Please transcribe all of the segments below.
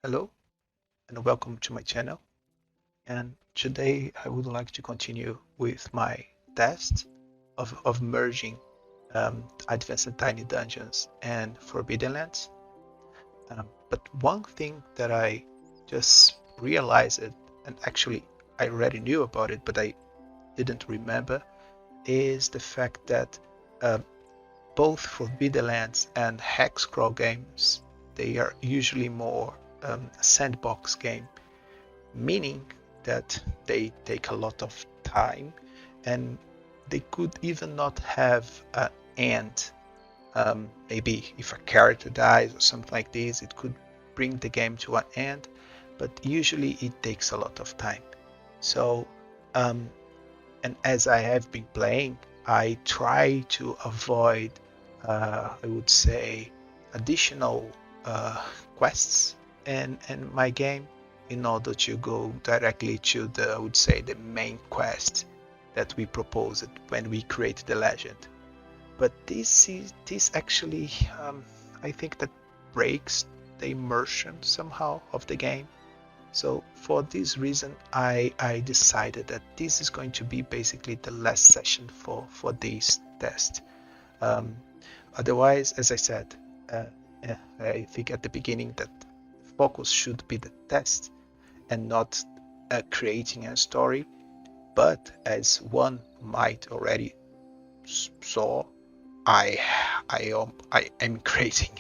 Hello and welcome to my channel. And today I would like to continue with my test of merging Advanced Tiny Dungeons and Forbidden Lands. But one thing that I just realized, and actually I already knew about it, but I didn't remember, is the fact that uh, both Forbidden Lands and hex crawl games, they are usually more a sandbox game, meaning that they take a lot of time and they could even not have an end. Maybe if a character dies or something like this, it could bring the game to an end, but usually it takes a lot of time. So, um, and as I have been playing, I try to avoid, I would say, additional quests in my game in order to go directly to the, I would say, the main quest that we proposed when we created the legend. But this actually, I think that breaks the immersion somehow of the game. So for this reason, I decided that this is going to be basically the last session for this test. Um, Otherwise, as I said, uh, I think at the beginning that focus should be the test and not creating a story. But as one might already saw, I I am creating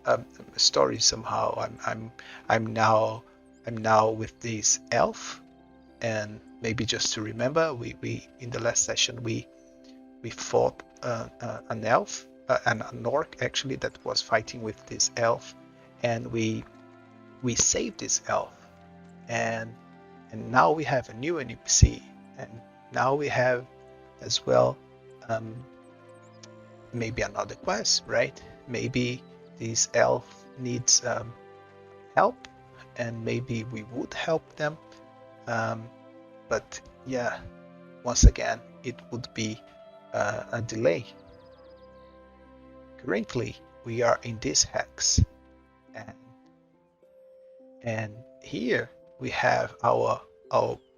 a story somehow. I'm now with this elf, and maybe just to remember, we in the last session we fought an elf, an orc actually, that was fighting with this elf, and we saved this elf, and now we have a new NPC, and now we have as well um, maybe another quest, right? Maybe this elf needs help, and maybe we would help them. Um, but yeah, once again, it would be a delay. Currently, we are in this hex, and here we have our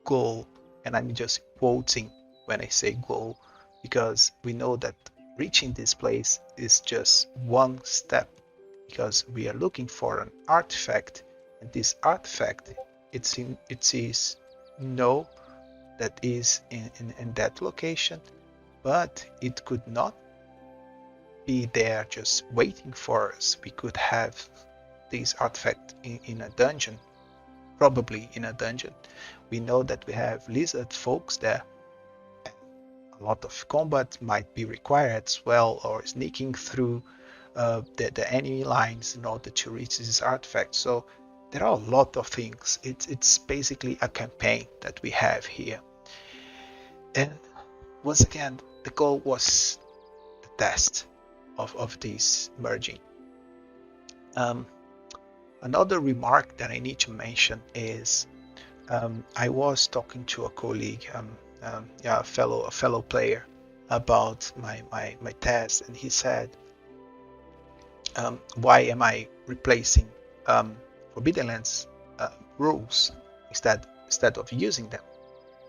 goal, and I'm just quoting when I say goal, because we know that reaching this place is just one step, because we are looking for an artifact, and this artifact, it is no that is in that location, but it could not be there just waiting for us. We could have this artifact in a dungeon, probably in a dungeon. We know that we have lizard folks there. A lot of combat might be required as well, or sneaking through the enemy lines in order to reach this artifact. So there are a lot of things. It's basically a campaign that we have here. And once again, the goal was the test of this merging. Um, Another remark that I need to mention is I was talking to a colleague, yeah, a fellow player, about my test, and he said, "Why am I replacing Forbidden Lands rules instead of using them?"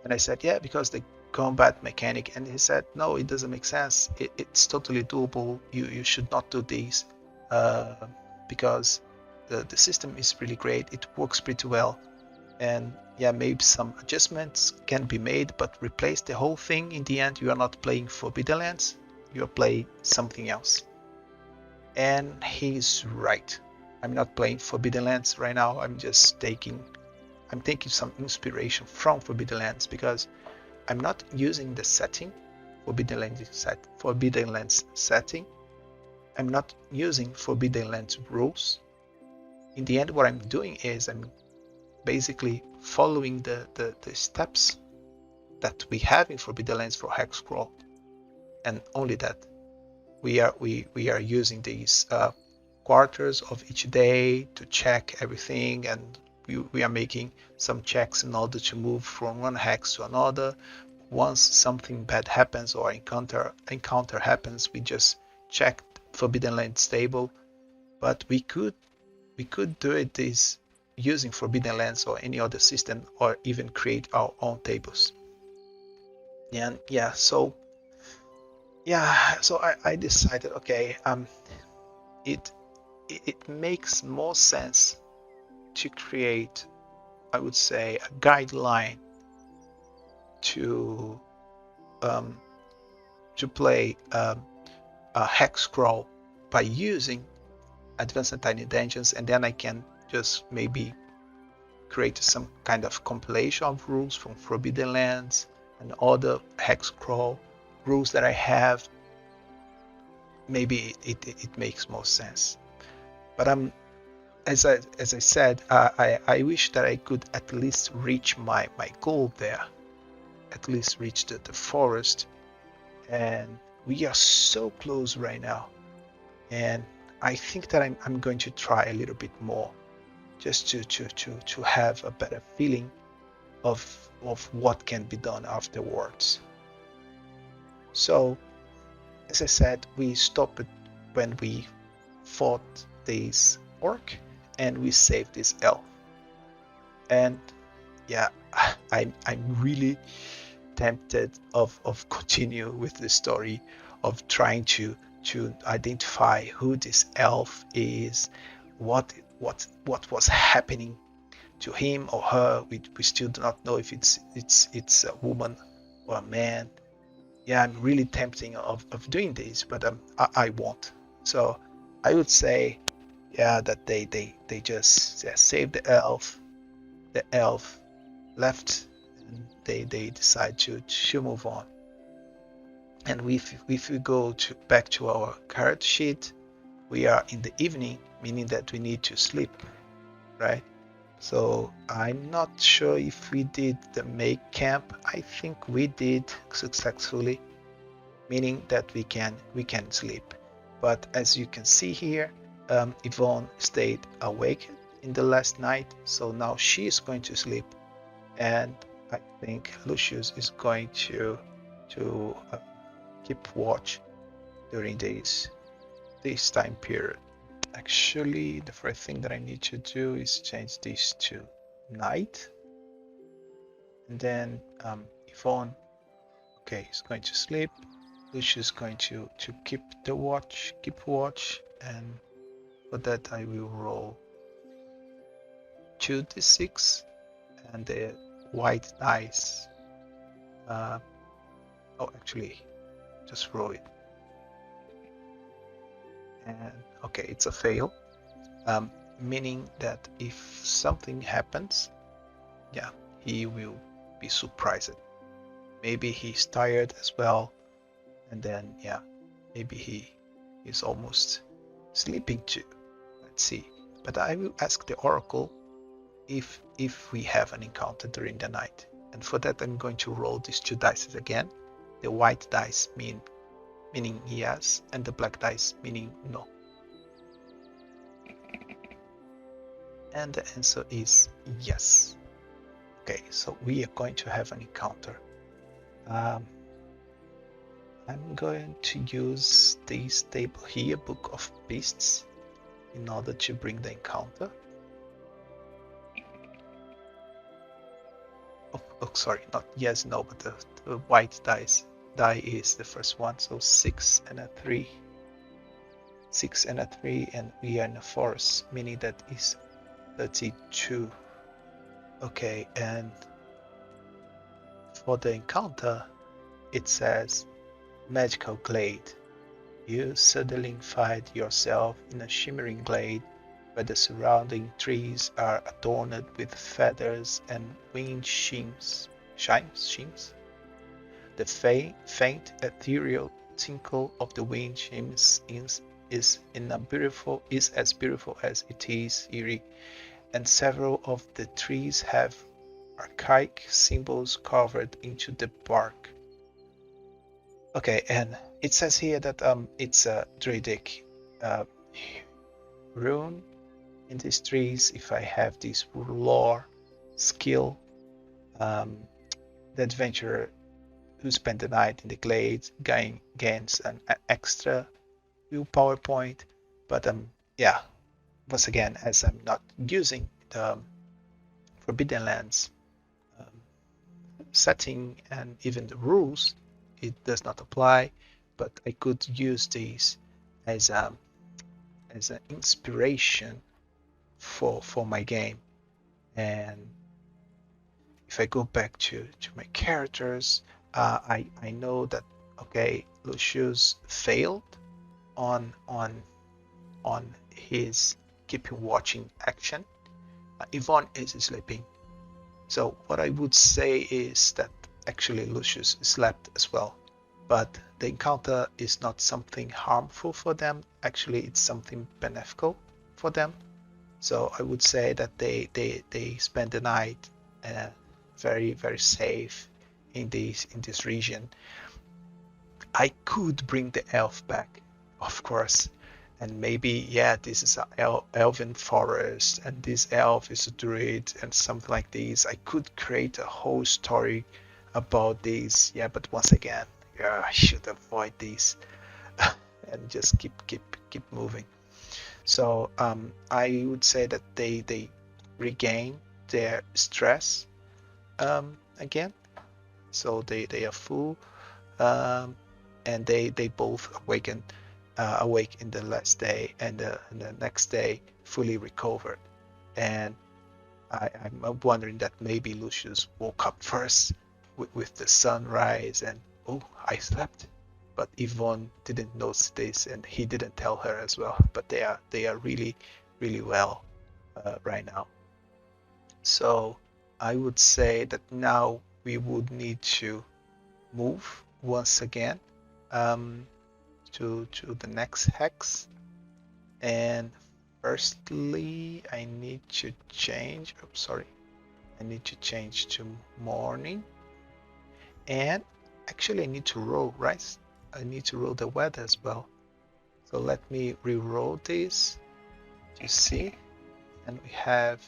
And I said, "Yeah, because the combat mechanic." And he said, "No, it doesn't make sense. It's totally doable. You should not do this uh, because the system is really great. It works pretty well, and yeah, maybe some adjustments can be made, but replace the whole thing. In the end, you are not playing Forbidden Lands. You are playing something else." And he's right. I'm not playing Forbidden Lands right now. I'm taking some inspiration from Forbidden Lands, because I'm not using the setting, Forbidden Lands setting. I'm not using Forbidden Lands rules. In the end, what I'm doing is I'm basically following the steps that we have in Forbidden Lands for Hexcrawl, and only that. We are using these quarters of each day to check everything, and we are making some checks in order to move from one hex to another. Once something bad happens or encounter happens, we just check Forbidden Lands table. But we could we could do it is using Forbidden Lands or any other system, or even create our own tables. And yeah, so I decided, okay, it it makes more sense to create, I would say, a guideline to um, play a hex scroll by using Advanced Tiny Dungeons, and then I can just maybe create some kind of compilation of rules from Forbidden Lands and other hex scroll rules that I have. Maybe it makes more sense. But as I said, I wish that I could at least reach my goal there, at least reach the forest, and we are so close right now. And I think that I'm going to try a little bit more, just to have a better feeling of what can be done afterwards. So, as I said, we stopped when we fought this orc and we saved this elf. And yeah, I'm really tempted of continue with the story, of trying to identify who this elf is, what was happening to him or her. We still do not know if it's a woman or a man. Yeah, I'm really tempting of doing this, but I won't. So I would say, yeah, that they just saved the elf. The elf left, and they decide to move on. And if we go back to our card sheet, we are in the evening, meaning that we need to sleep, right? So I'm not sure if we did the make camp. I think we did successfully, meaning that we can sleep. But as you can see here, Yvonne stayed awake in the last night, so now she is going to sleep, and I think Lucius is going to keep watch during this time period. Actually, the first thing that I need to do is change this to night, and then Yvonne, okay, is going to sleep. Lucius is going to keep watch, and for that I will roll 2d6 and the white dice. Oh, actually, just roll it. And okay, it's a fail, meaning that if something happens, yeah, he will be surprised. Maybe he's tired as well, and then yeah, maybe he is almost sleeping too. Let's see. But I will ask the oracle if we have an encounter during the night, and for that I'm going to roll these two dice again. The white dice meaning yes, and the black dice meaning no. And the answer is yes. Okay, so we are going to have an encounter. I'm going to use this table here, Book of Beasts, in order to bring the encounter. Oh, sorry, not yes, no, but the white die is the first one, so 6 and a 3. 6 and a 3, and we are in a forest, meaning that is 32. Okay, and for the encounter, it says magical glade. You suddenly find yourself in a shimmering glade where the surrounding trees are adorned with feathers and wind chimes. The faint ethereal tinkle of the wind chimes is as beautiful as it is eerie, and several of the trees have archaic symbols carved into the bark. Okay, and it says here that it's a druidic rune in these trees. If I have this lore skill, the adventurer who spent the night in the glades gains an extra willpower point. But yeah, once again, as I'm not using the Forbidden Lands um, setting and even the rules, it does not apply, but I could use these as a as an inspiration for my game. And if I go back to my characters, I know that okay, Lucius failed on his keeping watching action. Yvonne is sleeping. So what I would say is that actually Lucius slept as well. But the encounter is not something harmful for them. Actually, it's something beneficial for them. So I would say that they spend the night very very safe in this region. I could bring the elf back, of course, and maybe yeah, this is an elven forest, and this elf is a druid, and something like this. I could create a whole story about this. Yeah, but once again, yeah, I should avoid this and just keep moving. So I would say that they regain their stress again. So they are full, um, and they both awake in the last day, and the next day fully recovered. And I'm wondering that maybe Lucius woke up first with the sunrise, and oh, I slept. But Yvonne didn't notice this, and he didn't tell her as well. But they are really well right now. So I would say that now we would need to move once again um, to the next hex. And firstly, I need to change. Oh, sorry, I need to change to morning. And actually, I need to roll, right? I need to roll the weather as well. So let me re-roll this to see. And we have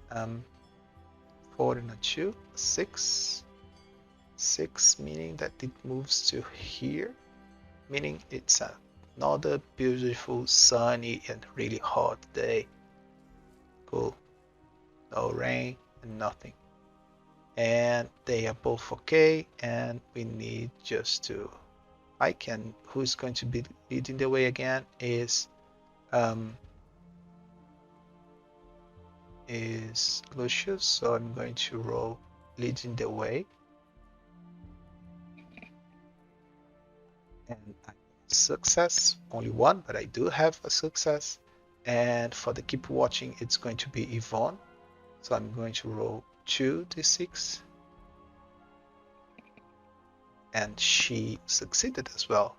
4 and a 2, 6. 6, meaning that it moves to here, meaning it's another beautiful, sunny, and really hot day. Cool. No rain and nothing. And they are both okay, and we need just to who's going to be leading the way again um is Lucius, so I'm going to roll leading the way, and success, only one, but I do have a success. And for the keep watching, it's going to be Yvonne, so I'm going to roll 2d6, and she succeeded as well.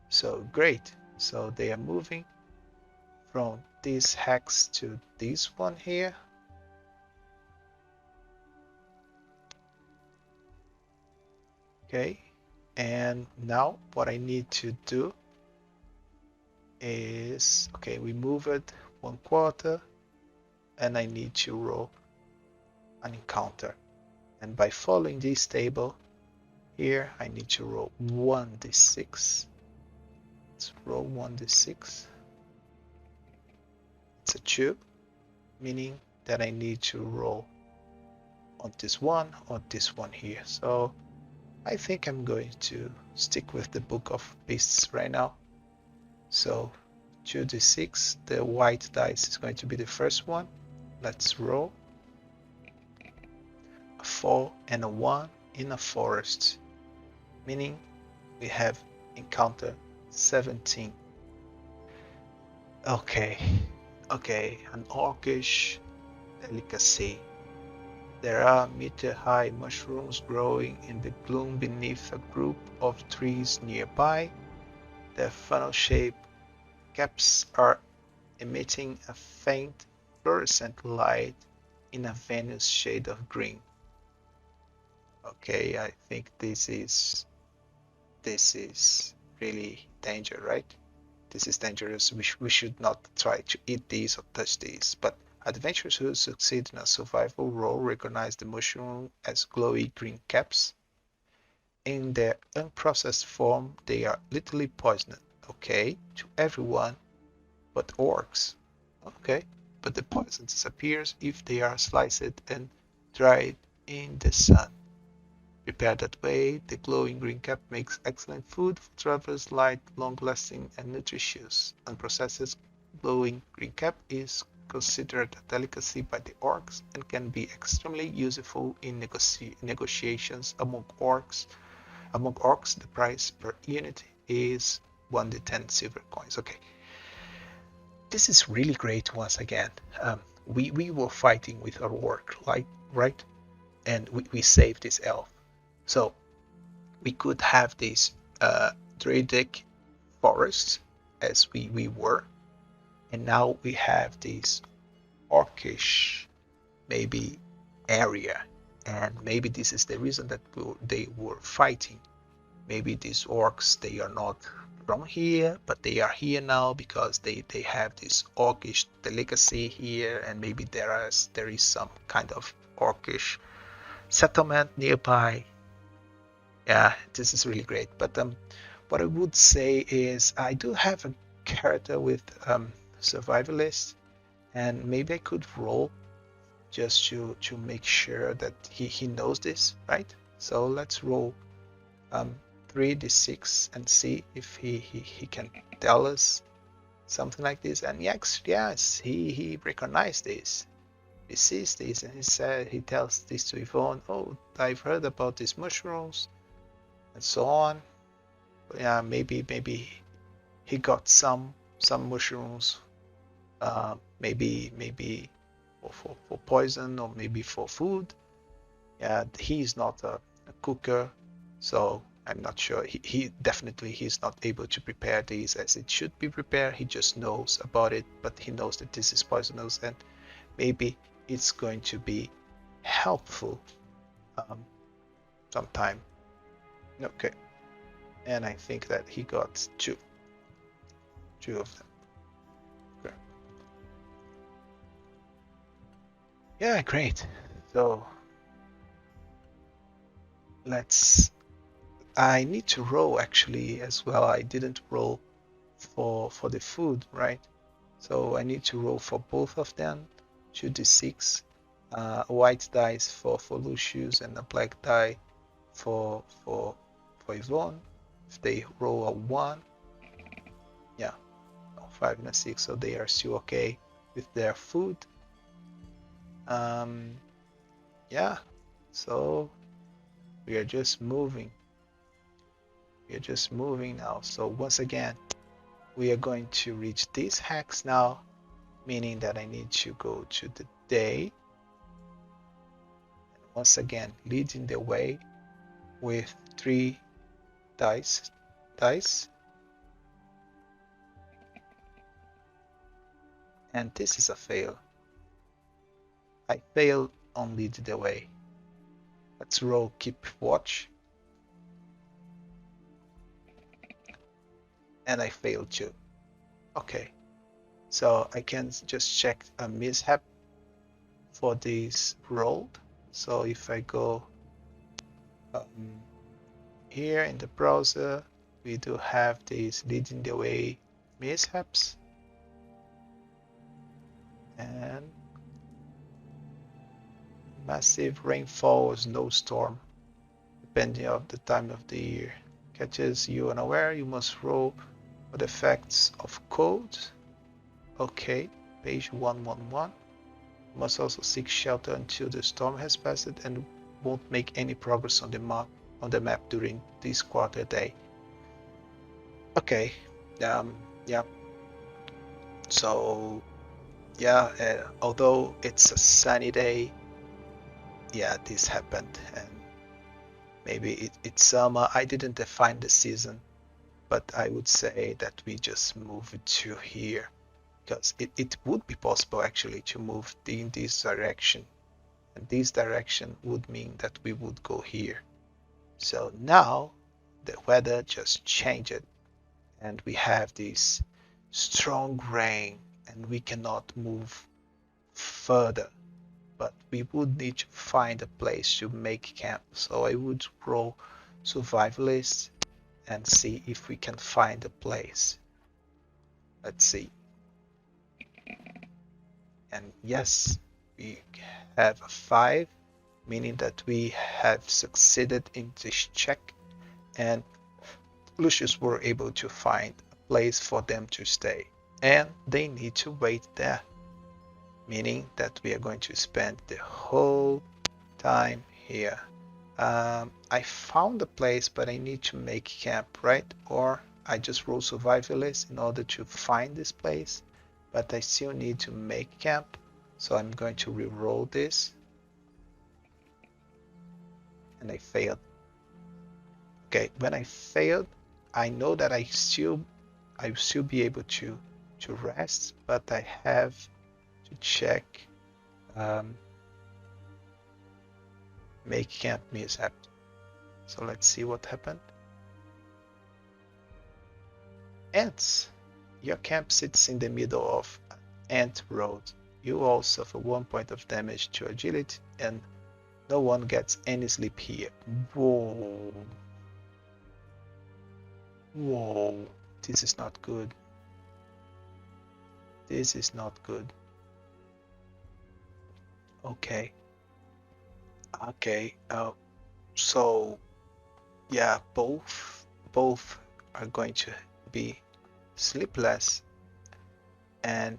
So great. So they are moving from this hex to this one here. Okay, and now what I need to do is, okay, we move it 1/4, and I need to roll an encounter. And by following this table here, I need to roll 1d6. Let's roll 1d6. It's a 2, meaning that I need to roll on this one or this one here. So I think I'm going to stick with the Book of Beasts right now. So 2d6, the white dice is going to be the first one. Let's roll. A 4 and a 1 in a forest, meaning we have encounter 17. Okay, an orcish delicacy. There are meter-high mushrooms growing in the gloom beneath a group of trees nearby. Their funnel-shaped caps are emitting a faint fluorescent light in a Venus shade of green. Okay, I think this is really danger, right? This is dangerous. We should not try to eat these or touch these. But adventurers who succeed in a survival role recognize the mushroom as glowy green caps. In their unprocessed form, they are literally poisonous. Okay, to everyone but orcs. Okay, but the poison disappears if they are sliced and dried in the sun. Prepared that way, the glowing green cap makes excellent food for travelers, light, long-lasting, and nutritious. Unprocessed glowing green cap is considered a delicacy by the orcs and can be extremely useful in negotiations among orcs. Among orcs, the price per unit is 1d10 silver coins. Okay, this is really great once again. We were fighting with our orc, right? And we saved this elf. So we could have this druidic forest as we were, and now we have this orcish maybe area, and maybe this is the reason that they were fighting. Maybe these orcs, they are not from here, but they are here now because they have this orcish delicacy here, and maybe there is some kind of orcish settlement nearby. Yeah, this is really great. But what I would say is I do have a character with survivalist, and maybe I could roll just to make sure that he knows this, right? So let's roll um, 3d6 and see if he can tell us something like this. And yes, he recognized this. He sees this, and he tells this to Yvonne. Oh, I've heard about these mushrooms and so on. Yeah, maybe he got some mushrooms, maybe for poison or maybe for food. Yeah, he's not a cooker, so I'm not sure. He definitely he's not able to prepare these as it should be prepared. He just knows about it, but he knows that this is poisonous, and maybe it's going to be helpful sometime. Okay, and I think that he got two of them. Okay. Yeah, great. So let's. I need to roll actually as well. I didn't roll for the food, right? So I need to roll for both of them. 2d6, a white dice for Lucius and a black die for Yvonne. If they roll a 1, yeah, no, 5 and a 6, so they are still okay with their food. Yeah, so we are just moving. We are just moving now. So once again, we are going to reach these hacks now, meaning that I need to go to the day. And once again, leading the way with 3 dice. And this is a fail. I failed on lead the way. Let's roll keep watch. And I failed too. Okay, so I can just check a mishap for this roll. So if I go here in the browser, we do have these leading the way mishaps, and massive rainfall or snowstorm, depending on the time of the year. Catches you unaware, you must roll for the effects of cold. Okay, page 111. You must also seek shelter until the storm has passed and won't make any progress on the map during this quarter day. Okay, yeah. So yeah, although it's a sunny day, yeah, this happened, and maybe it's summer. I didn't define the season, but I would say that we just move it to here because it would be possible actually to move in this direction, and this direction would mean that we would go here. So now the weather just changed, and we have this strong rain, and we cannot move further, but we would need to find a place to make camp. So I would roll survivalist and see if we can find a place. Let's see. And yes, we have a 5, meaning that we have succeeded in this check, and Lucius were able to find a place for them to stay, and they need to wait there, meaning that we are going to spend the whole time here. I found a place, but I need to make camp, right? Or I just roll survivalist in order to find this place, but I still need to make camp. So I'm going to re-roll this, and I failed. Okay, when I failed, I know that I will still be able to rest, but I have to check make camp mishap. So let's see what happened. Ants. Your camp sits in the middle of an ant road. You all suffer 1 point of damage to agility, and no one gets any sleep here. Whoa. Whoa. This is not good. This is not good. Okay. Okay. So yeah, both are going to be sleepless, and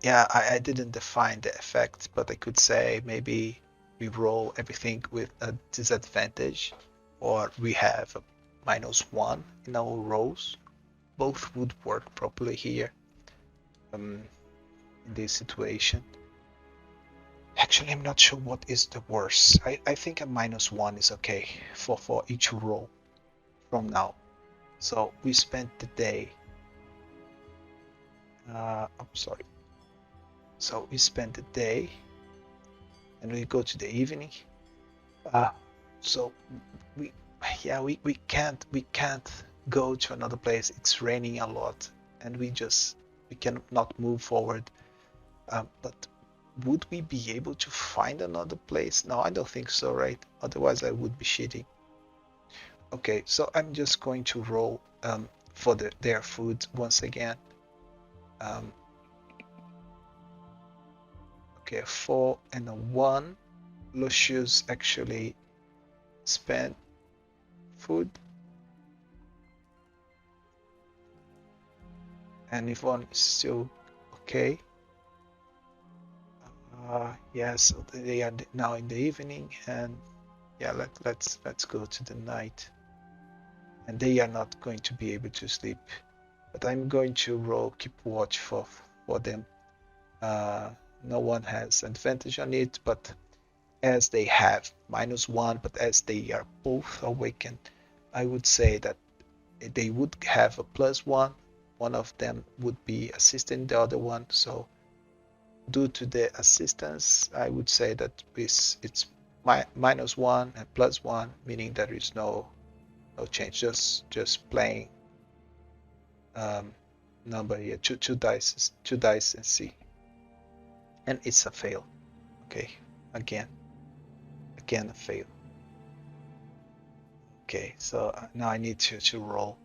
yeah, I didn't define the effect, but I could say maybe we roll everything with a disadvantage, or we have a -1 in our rolls. Both would work properly here in this situation. Actually, I'm not sure what is the worst. I think a -1 is okay for each roll from now. So we spent the day. I'm sorry. So we spent the day, and we go to the evening. So we can't go to another place. It's raining a lot, and we cannot move forward. But would we be able to find another place? No, I don't think so, right? Otherwise, I would be cheating. Okay, so I'm just going to roll for their food once again. Okay, 4 and a 1. Lucius actually spent food, and Yvonne is still okay. Yeah, so they are now in the evening, and yeah, let's go to the night. And they are not going to be able to sleep, but I'm going to keep watch for them. No one has advantage on it, but as they have -1, but as they are both awakened, I would say that they would have a +1. One of them would be assisting the other one. So due to the assistance, I would say that it's -1 and +1, meaning there is no change. Just playing number here, two dice and see, and it's a fail. Okay, again a fail. Okay, so now I need to roll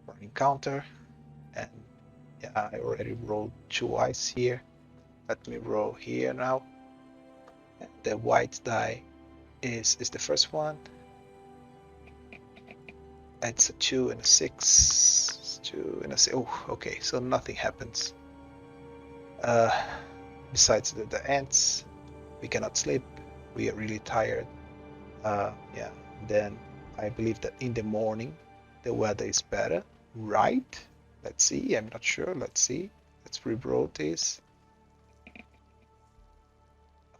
for an encounter, and yeah, I already rolled twice here. Let me roll here now. And the white die is the first one. It's a 2 and a 6. 2 and a 6. Oh, okay, so nothing happens. Besides the ants, we cannot sleep. We are really tired. Yeah, then I believe that in the morning the weather is better, right? Let's see, I'm not sure. Let's see. Let's re-roll this.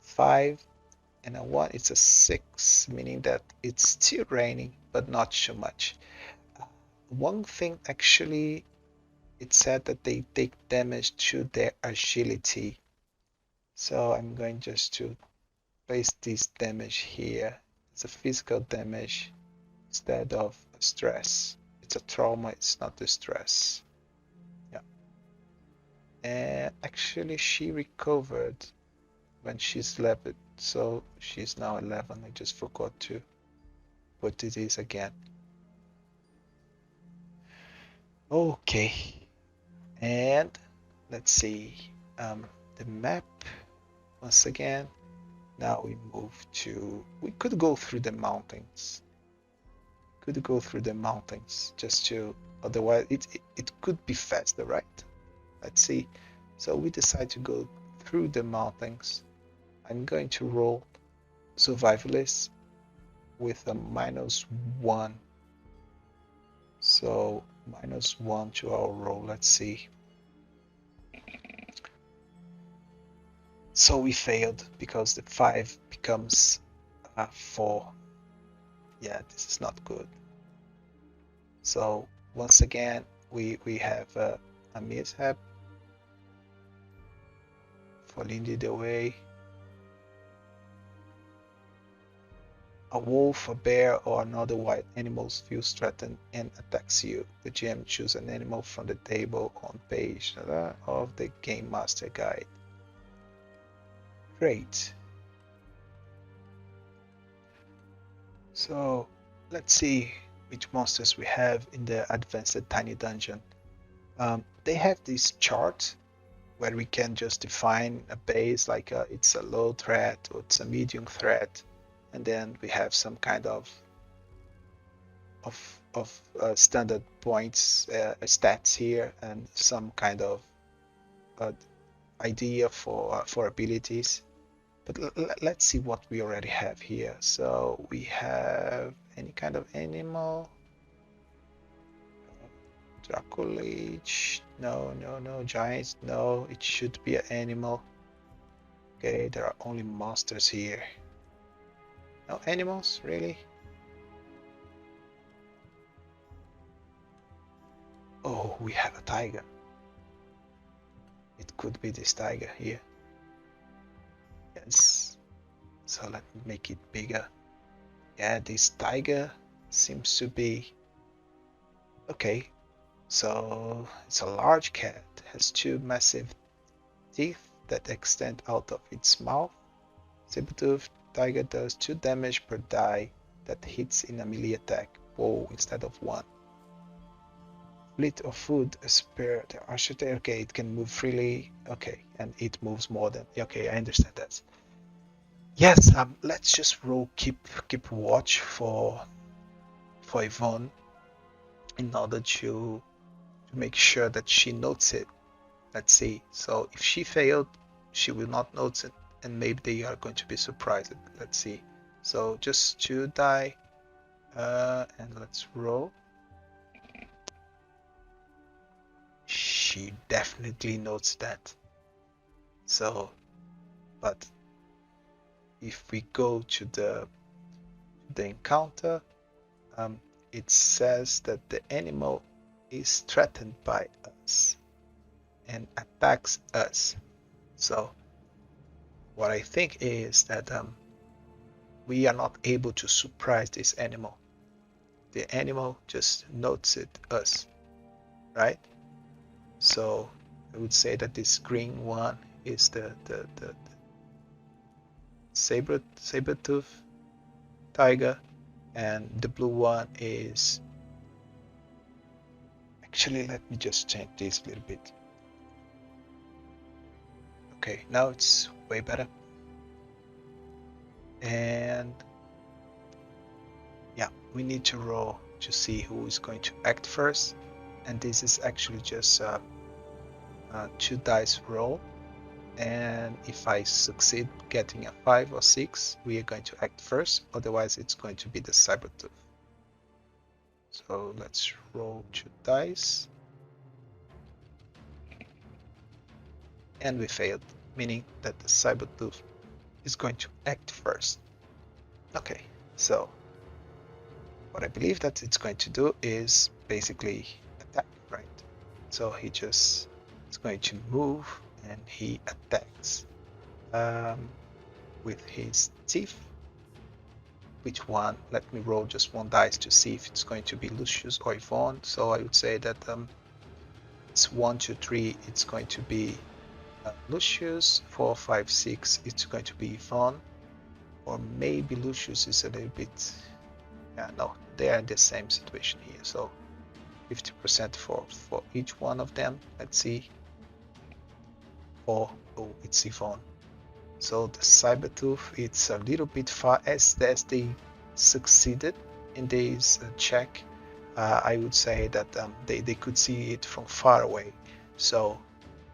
5 and a 1, it's a 6, meaning that it's still raining, but not so much. One thing actually, it said that they take damage to their agility. So I'm going just to place this damage here. It's a physical damage instead of stress. It's a trauma, it's not a stress. Yeah. And actually she recovered when she's leveled, so she's now 11. I just forgot to put this again. Okay, and let's see the map. Once again, now we move to, we could go through the mountains. Could go through the mountains just to, otherwise it could be faster, right? Let's see. So we decide to go through the mountains. I'm going to roll survivalist with a -1. So -1 to our roll. Let's see. So we failed because the 5 becomes 4. Yeah, this is not good. So once again, we have a mishap for leading the way. A wolf, a bear, or another wild animal feels threatened and attacks you. The GM chooses an animal from the table on page of the Game Master Guide. Great. So let's see which monsters we have in the Advanced Tiny Dungeon. They have this chart where we can just define a base, like it's a low threat or it's a medium threat, and then we have some kind of standard points, stats here, and some kind of idea for abilities. But let's see what we already have here. So we have any kind of animal. Draculage, no, no, no. Giants, no. It should be an animal. Okay, there are only monsters here. No animals, really? Oh, we have a tiger. It could be this tiger here. Yes. So let me make it bigger. Yeah, this tiger seems to be okay. So it's a large cat, has 2 massive teeth that extend out of its mouth. Saber-toothed tiger does 2 damage per die that hits in a melee attack. Whoa, instead of 1. Fleet of food, a spear, the archer, okay, it can move freely, okay, and it moves more than, okay, I understand that. Yes, let's just roll, keep watch for Yvonne in order to make sure that she notes it. Let's see. So if she failed, she will not notice it, and maybe they are going to be surprised. Let's see. So just 2 die, and let's roll. She definitely notes that. So, but if we go to the encounter, it says that the animal is threatened by us and attacks us. So what I think is that we are not able to surprise this animal. The animal just notes it us, right? So I would say that this green one is the saber-tooth tiger, and the blue one is, actually let me just change this a little bit. Okay, now it's way better. And yeah, we need to roll to see who is going to act first, and this is actually just a 2 dice roll, and if I succeed getting a 5 or 6, we are going to act first, otherwise it's going to be the saber-tooth. So let's roll 2 dice, and we failed, meaning that the saber-tooth is going to act first. Okay, so what I believe that it's going to do is basically attack, right? So he just is going to move and he attacks with his teeth. Which one? Let me roll just 1 dice to see if it's going to be Lucius or Yvonne. So I would say that it's 1, 2, 3. It's going to be Lucius. 4, 5, 6. It's going to be Yvonne, or maybe Lucius is a little bit. Yeah, no, they are in the same situation here. So 50% for each one of them. Let's see. Oh, it's Yvonne. So the Sabertooth, it's a little bit far as they succeeded in this check. I would say that they could see it from far away. So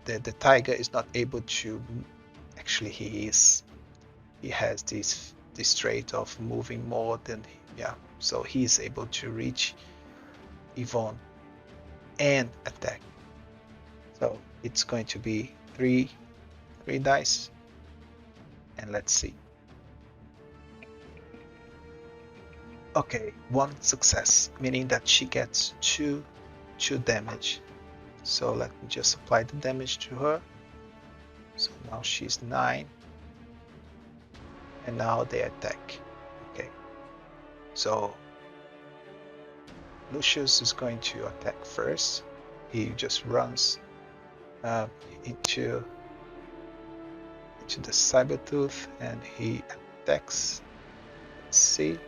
the tiger is not able to. Actually, he has this trait of moving more than yeah. So he is able to reach Yvonne and attack. So it's going to be three dice, and let's see. Okay, one success, meaning that she gets two damage. So let me just apply the damage to her. So now she's 9, and now they attack. Okay, so Lucius is going to attack first. He just runs into the Sabertooth and he attacks. Let's see,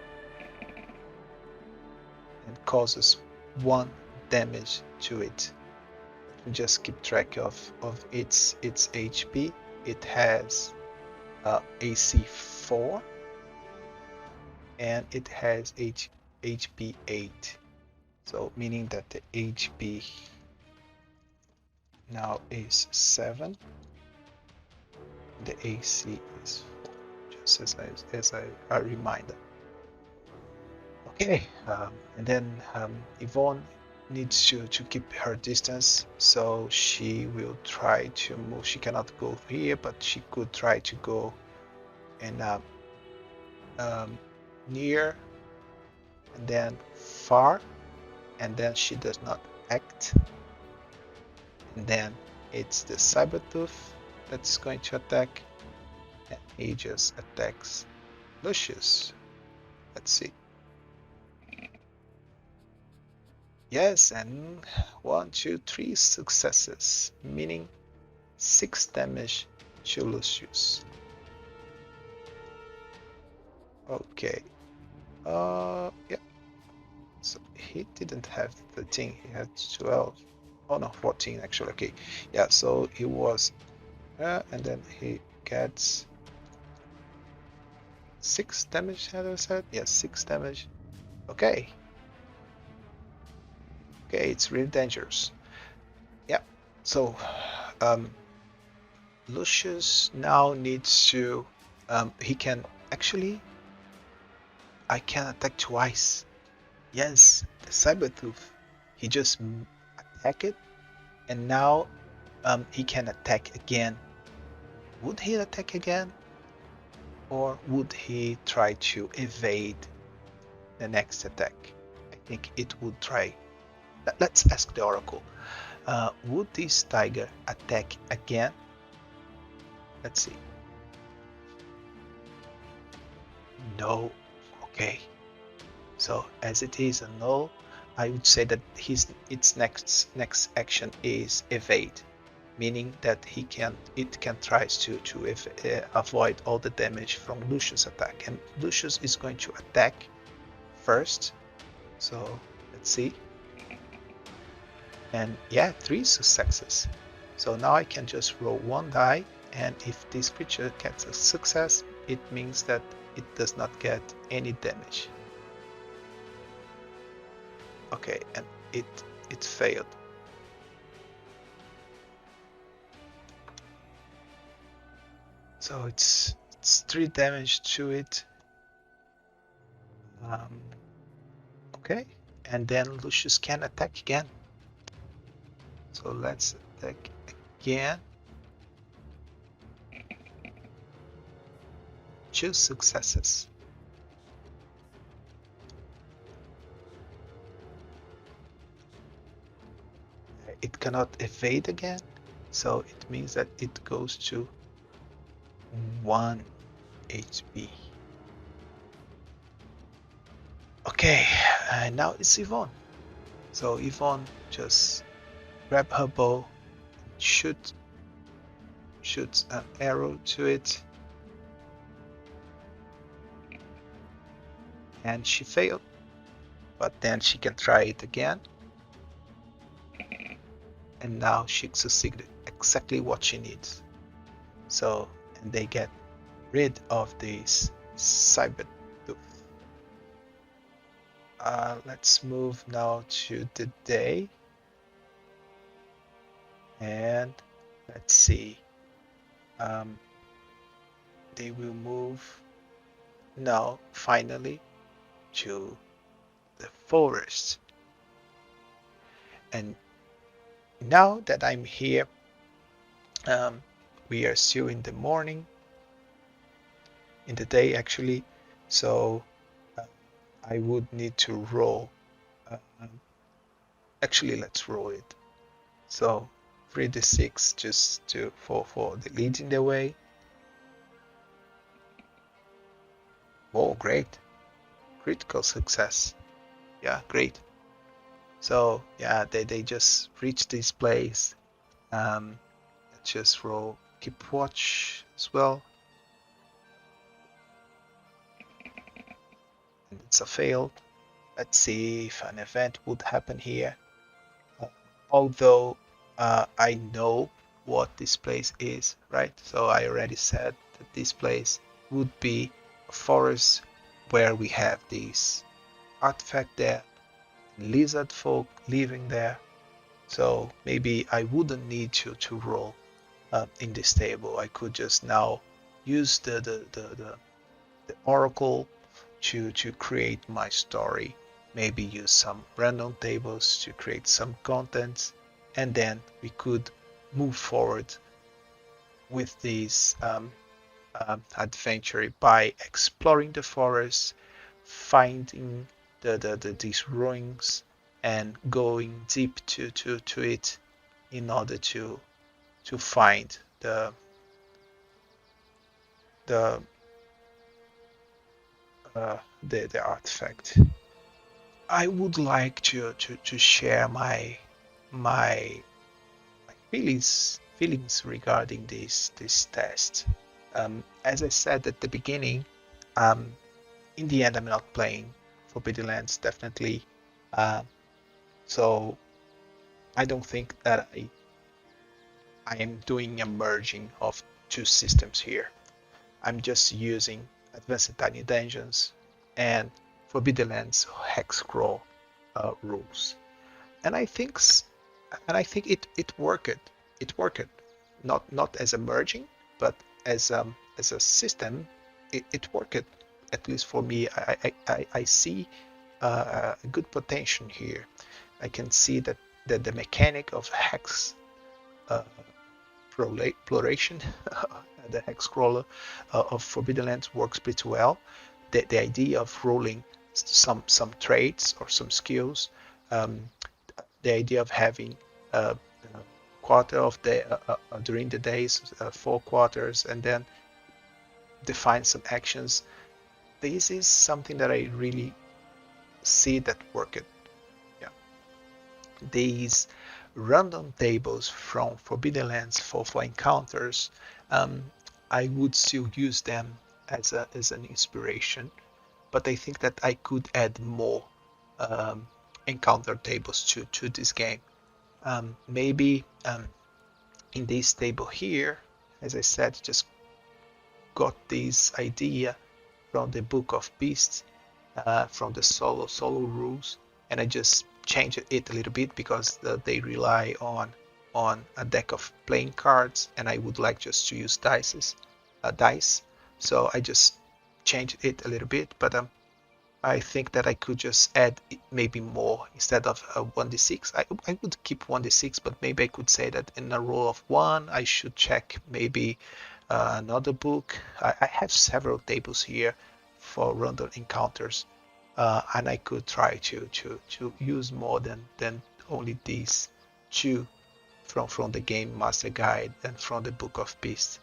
and causes 1 damage to it. Let me just keep track of its HP. It has AC 4 and it has HP 8. So meaning that the HP now is 7. The AC is 4, just as a reminder. Okay, and then Yvonne needs to keep her distance, so she will try to move. She cannot go here, but she could try to go and near and then far, and then she does not act. And then it's the Sabertooth that's going to attack, and he just attacks Lucius. Let's see. Yes, and 1, 2, 3 successes, meaning 6 damage to Lucius. Okay. Yeah. So he didn't have 13, he had 12. Oh no, 14 actually. Okay. Yeah, so he was and then he gets 6 damage, had I said? Yes, 6 damage. Okay. Okay, it's really dangerous. Yeah. So Lucius now needs to he can actually I can attack twice. Yes, the Sabertooth. He just attack it, and now he can attack again. Would he attack again? Or would he try to evade the next attack? I think it would try. Let's ask the Oracle. Would this tiger attack again? Let's see. No. Okay. So as it is a no, I would say that its next action is evade, meaning that it can try to avoid all the damage from Lucius' attack, and Lucius is going to attack first. So let's see, and yeah, 3 successes. So now I can just roll 1 die, and if this creature gets a success, it means that it does not get any damage. Okay, and it failed. So it's 3 damage to it. Okay, and then Lucius can attack again. So let's attack again. 2 successes. It cannot evade again, so it means that it goes to 1 HP. Okay, and now it's Yvonne. So Yvonne just grab her bow, shoots an arrow to it, and she failed, but then she can try it again, and now she succeeded exactly what she needs. So, and they get rid of this cyber tooth. Let's move now to the day, and let's see. They will move now finally to the forest. And now that I'm here, we are still in the morning, in the day actually, so uh, I would need to roll. Actually, let's roll it. So 3d6 just for the leading the way. Oh, great. Critical success. Yeah, great. So yeah, they just reach this place. Let's just roll keep watch as well. And it's a fail. Let's see if an event would happen here. Uh, although I know what this place is, right? So I already said that this place would be a forest where we have this artifact there, lizard folk living there. So maybe I wouldn't need to roll in this table. I could just now use the oracle to create my story. Maybe use some random tables to create some contents, and then we could move forward with this adventure by exploring the forest, finding these ruins, and going deep to it in order to find the the artifact. I would like to share my feelings regarding this test. As I said at the beginning, um, in the end, I'm not playing Forbidden Lands, definitely. Uh, so I don't think that I am doing a merging of two systems here. I'm just using Advanced Tiny Dungeons and Forbidden Lands hex scroll rules, and it worked. It worked, not as a merging, but as a system. It worked. At least for me, I see a good potential here. I can see that the mechanic of hex uh, exploration, the hex crawler of Forbidden Lands works pretty well. The idea of rolling some traits or some skills, um, the idea of having a quarter of the during the days, 4 quarters, and then define some actions. This is something that I really see that worked. Yeah, these random tables from Forbidden Lands for encounters, um, I would still use them as an inspiration, but I think that I could add more um, encounter tables to this game. Maybe in this table here, as I said, just got this idea from the Book of Beasts, from the solo rules, and I just changed it a little bit because they rely on a deck of playing cards, and I would like just to use dice. So I just changed it a little bit, but I think that I could just add maybe more instead of 1d6. I would keep 1d6, but maybe I could say that in a roll of 1, I should check maybe another book. I have several tables here for random encounters, and I could try to use more than only these two from the Game Master Guide and from the Book of Beasts.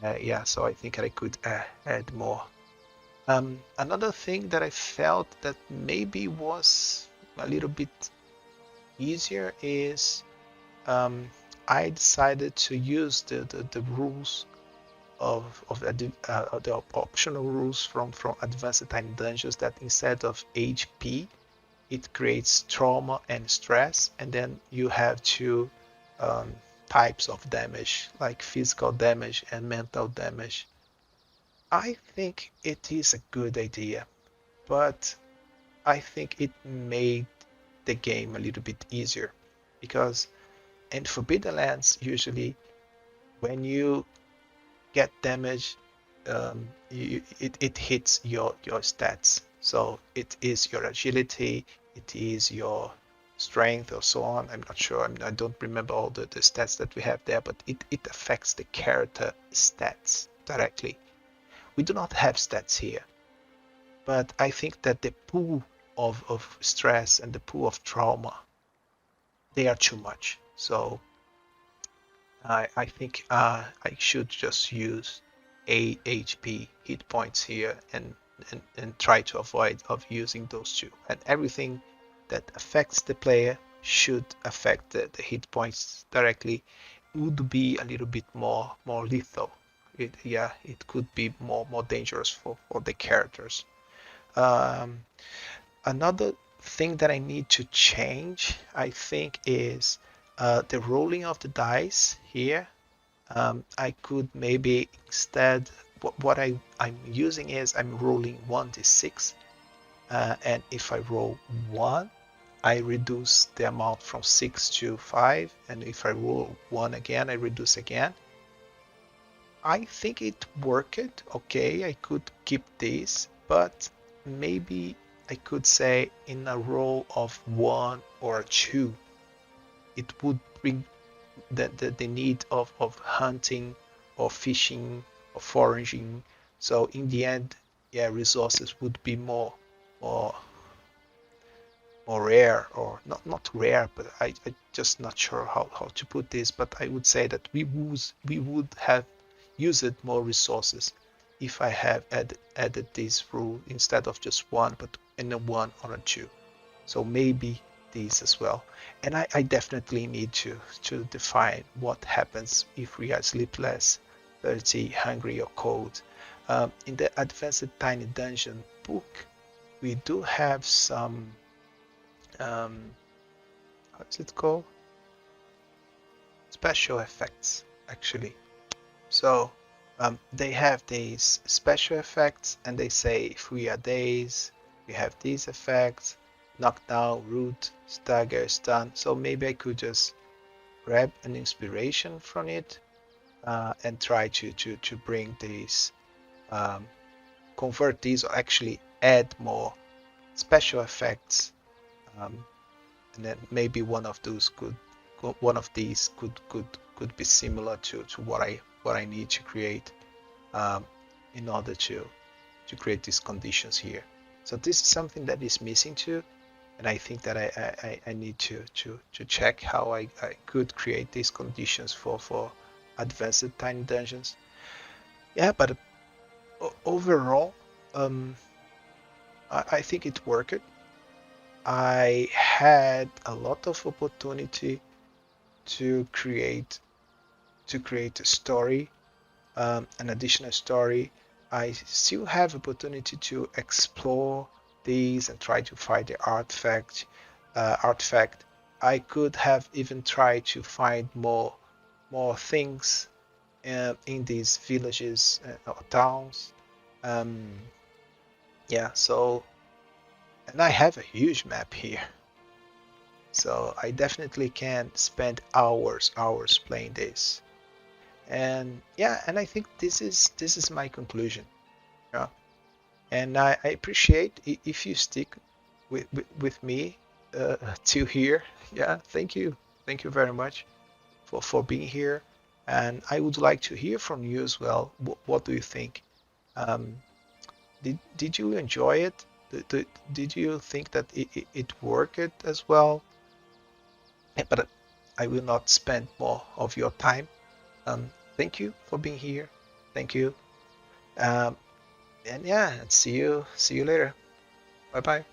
Yeah, so I think I could add more. Another thing that I felt that maybe was a little bit easier is I decided to use the rules of the optional rules from Advanced Tiny Dungeons, that instead of HP, it creates trauma and stress, and then you have two um, types of damage, like physical damage and mental damage. I think it is a good idea, but I think it made the game a little bit easier because in Forbidden Lands, usually when you get damage, it hits your stats. So it is your agility, it is your strength, or so on. I'm not sure. I don't remember all the stats that we have there, but it affects the character stats directly. We do not have stats here, but I think that the pool of stress and the pool of trauma, they are too much. So I think I should just use 8 HP hit points here and try to avoid of using those two. And everything that affects the player should affect the hit points directly. Would be a little bit more lethal. It could be more dangerous for the characters. Um, Another thing that I need to change, I think, is the rolling of the dice here. I could maybe instead, what I'm using is I'm rolling 1d6, and if I roll 1, I reduce the amount from 6 to 5, and if I roll 1 again, I reduce again. I think it worked. Okay, I could keep this, but maybe I could say in a roll of 1 or 2, it would bring the need of hunting or fishing or foraging. So in the end, yeah, resources would be more more rare, or not rare, but I just not sure how to put this, but I would say that we would have used more resources if I have added this rule instead of just one, but in a one or a two. So maybe these as well. And I definitely need to define what happens if we are sleepless, thirsty, hungry, or cold. In the Advanced Tiny Dungeon book, we do have some what's it called? Special effects, actually. So they have these special effects, and they say if we are dazed, we have these effects: knockdown, root, stagger, stun. So maybe I could just grab an inspiration from it and try to bring these, um, convert these, or actually add more special effects, um, and then maybe one of these could be similar to what I need to create, um, in order to create these conditions here. So this is something that is missing too, and I think that I need to check how I could create these conditions for advanced tiny dungeons. Yeah, but overall, um, I think it worked. I had a lot of opportunity to create a story, an additional story. I still have opportunity to explore these and try to find the artifact. I could have even tried to find more things in these villages or towns. Um, yeah, so, and I have a huge map here, so I definitely can spend hours playing this. And yeah, and I think this is my conclusion. Yeah. And I appreciate if you stick with me till here. Yeah, thank you very much for being here, and I would like to hear from you as well. What do you think? um, did you enjoy it? Did you think that it worked as well? But I will not spend more of your time. Thank you for being here. Thank you. um, and yeah, see you later. Bye bye.